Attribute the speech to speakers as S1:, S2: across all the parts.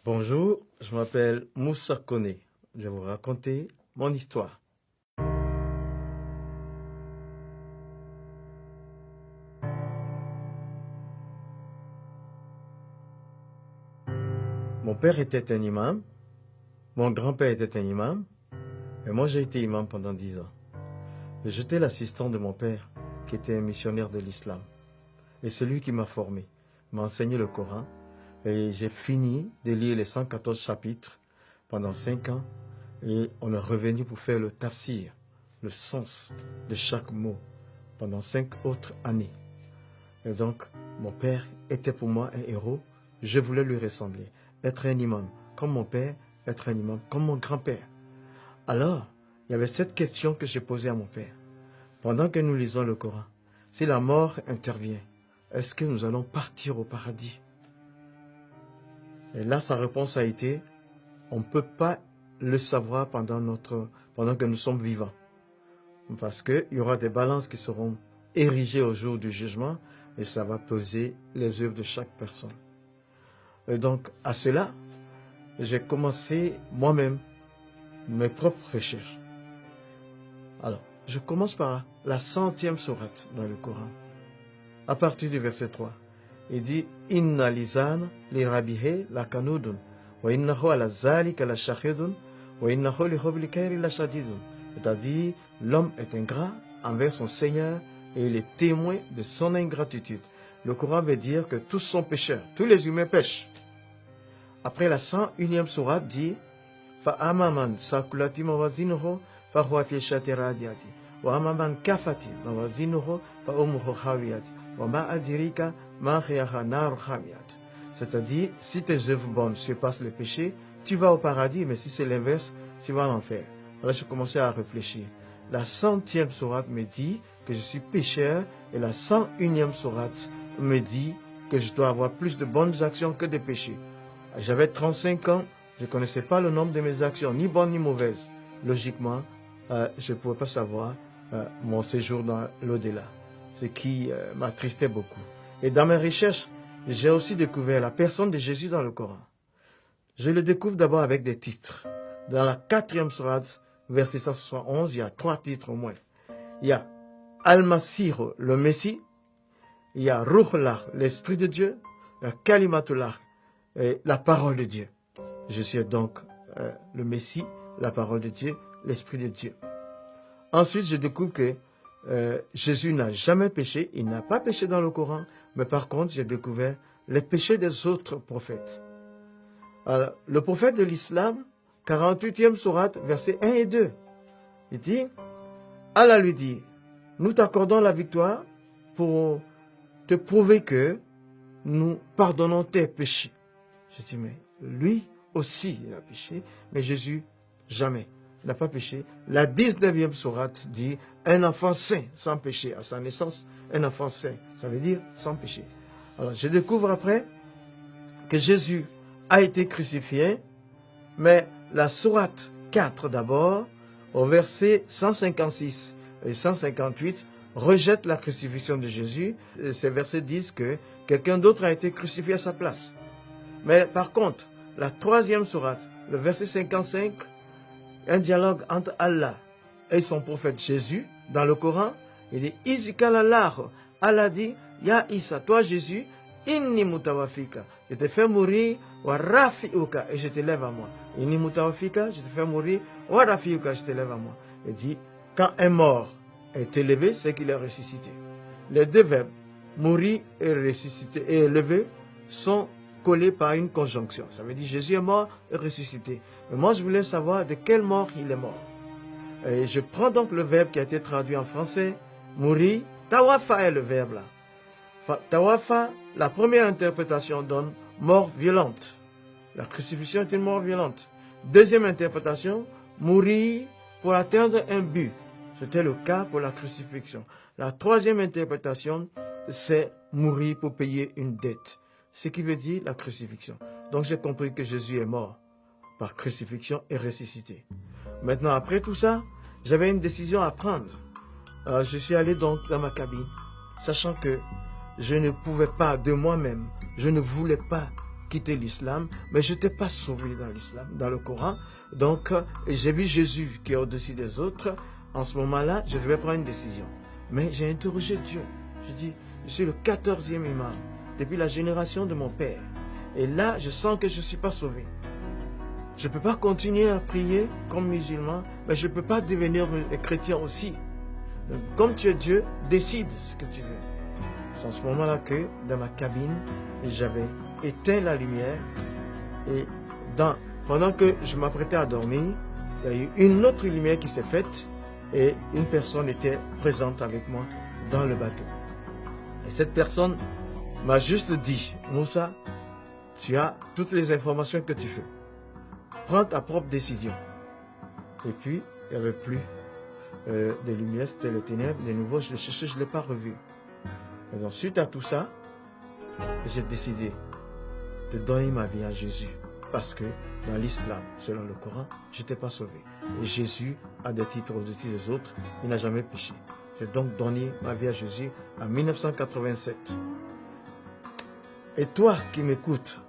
S1: Bonjour, je m'appelle Moussa Kone. Je vais vous raconter mon histoire. Mon père était un imam, mon grand-père était un imam, et moi j'ai été imam pendant 10 ans. Et j'étais l'assistant de mon père, qui était un missionnaire de l'islam. Et c'est lui qui m'a formé, m'a enseigné le Coran, et j'ai fini de lire les 114 chapitres pendant 5 ans, et on est revenu pour faire le tafsir, le sens de chaque mot, pendant 5 autres années. Et donc, mon père était pour moi un héros, je voulais lui ressembler, être un imam comme mon père, être un imam comme mon grand-père. Alors, il y avait cette question que j'ai posée à mon père. Pendant que nous lisons le Coran, si la mort intervient, est-ce que nous allons partir au paradis? Et là, sa réponse a été, on ne peut pas le savoir pendant que nous sommes vivants. Parce qu'il y aura des balances qui seront érigées au jour du jugement et ça va peser les œuvres de chaque personne. Et donc, à cela, j'ai commencé moi-même mes propres recherches. Alors, je commence par la 100e sourate dans le Coran. À partir du verset 3, il dit « Inna lisan li rabihe la kanudun, wa innahu ala zalika la shahidun, wa innahu li hubli khairi la shadidun. » C'est-à-dire, l'homme est ingrat envers son Seigneur et il est témoin de son ingratitude. Le Coran veut dire que tous sont pécheurs, tous les humains pêchent. Après la 101e sourate dit « Fa'amaman sakulati mawazinuhu fahuwa fi shati radiyati, wa amaman kafati mawazinuhu fa'umuhu khawiyati, wa ma adirika ma khiyaha nar khawiyati. » C'est-à-dire, si tes œuvres bonnes surpassent le péché, tu vas au paradis, mais si c'est l'inverse, tu vas en enfer. Alors je commençais à réfléchir. La 100e sourate me dit que je suis pécheur et la 101e sourate me dit que je dois avoir plus de bonnes actions que de péchés. J'avais 35 ans, je ne connaissais pas le nombre de mes actions, ni bonnes ni mauvaises. Logiquement, je ne pouvais pas savoir mon séjour dans l'au-delà, ce qui m'attristait beaucoup. Et dans mes recherches, j'ai aussi découvert la personne de Jésus dans le Coran. Je le découvre d'abord avec des titres. Dans la 4e sourate, verset 171, il y a 3 titres au moins. Il y a Al-Masih, le Messie. Il y a Ruhullah, l'Esprit de Dieu. Il y a Kalimatullah, la parole de Dieu. Je suis donc le Messie, la parole de Dieu, l'Esprit de Dieu. Ensuite, je découvre que Jésus n'a jamais péché. Il n'a pas péché dans le Coran. Mais par contre, j'ai découvert les péchés des autres prophètes. Alors, le prophète de l'islam, 48e sourate, versets 1 et 2. Il dit, Allah lui dit, nous t'accordons la victoire pour te prouver que nous pardonnons tes péchés. Je dis, mais lui aussi, il a péché, mais Jésus, jamais. Il n'a pas péché. La 19e sourate dit, un enfant saint, sans péché, à sa naissance, un enfant saint. Ça veut dire sans péché. Alors, je découvre après que Jésus a été crucifié, mais la sourate 4 d'abord, au verset 156 et 158, rejette la crucifixion de Jésus. Ces versets disent que quelqu'un d'autre a été crucifié à sa place. Mais par contre, la 3e sourate, le verset 55, un dialogue entre Allah et son prophète Jésus, dans le Coran, il dit, Izikal Allah, Allah dit, Ya Isa, toi Jésus, Inni mutawafika, je te fais mourir, wa rafiuka, et je te lève à moi. Inni mutawafika, je te fais mourir, wa rafiuka, je te lève à moi. Il dit, quand un mort est élevé, c'est qu'il est ressuscité. Les deux verbes, mourir et ressusciter et élever, sont collés par une conjonction. Ça veut dire Jésus est mort et ressuscité. Mais moi, je voulais savoir de quelle mort il est mort. Et je prends donc le verbe qui a été traduit en français, mourir. Tawafa est le verbe là. Tawafa, la première interprétation donne mort violente. La crucifixion est une mort violente. Deuxième interprétation, mourir pour atteindre un but. C'était le cas pour la crucifixion. La troisième interprétation, c'est mourir pour payer une dette. Ce qui veut dire la crucifixion. Donc j'ai compris que Jésus est mort par crucifixion et ressuscité. Maintenant, après tout ça, j'avais une décision à prendre. Alors, je suis allé donc dans ma cabine, sachant que je ne pouvais pas de moi-même, je ne voulais pas quitter l'islam, mais je n'étais pas sauvé dans l'islam, dans le Coran. Donc, j'ai vu Jésus qui est au-dessus des autres. En ce moment-là, je devais prendre une décision. Mais j'ai interrogé Dieu. Je dis, je suis le 14e imam, depuis la génération de mon père. Et là, je sens que je ne suis pas sauvé. Je ne peux pas continuer à prier comme musulman, mais je ne peux pas devenir chrétien aussi. Comme tu es Dieu, décide ce que tu veux. C'est en ce moment-là que, dans ma cabine, j'avais éteint la lumière. Et pendant que je m'apprêtais à dormir, il y a eu une autre lumière qui s'est faite et une personne était présente avec moi dans le bateau. Et cette personne m'a juste dit, Moussa, tu as toutes les informations que tu veux. Prends ta propre décision. Et puis, il n'y avait plus de lumière, c'était les ténèbres. De nouveau, je l'ai cherché, je ne l'ai pas revu. Et donc, suite à tout ça, j'ai décidé de donner ma vie à Jésus. Parce que dans l'islam, selon le Coran, je n'étais pas sauvé. Et Jésus a des titres au-dessus des autres. Il n'a jamais péché. J'ai donc donné ma vie à Jésus en 1987. Et toi qui m'écoutes,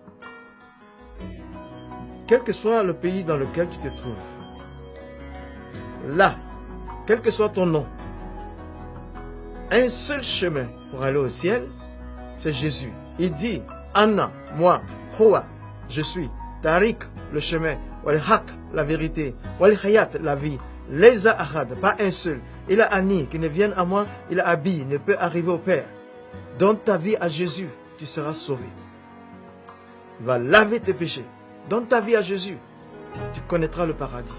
S1: quel que soit le pays dans lequel tu te trouves, là, quel que soit ton nom, un seul chemin pour aller au ciel, c'est Jésus. Il dit, Anna, moi, Hoa, je suis, Tariq, le chemin, Wal Haq, la vérité, Wal Hayat, la vie, Leza Ahad, pas un seul. Il a Ani, qui ne vienne à moi, il a Abi, ne peut arriver au Père. Donne ta vie à Jésus, tu seras sauvé. Il va laver tes péchés. Donne ta vie à Jésus, tu connaîtras le paradis.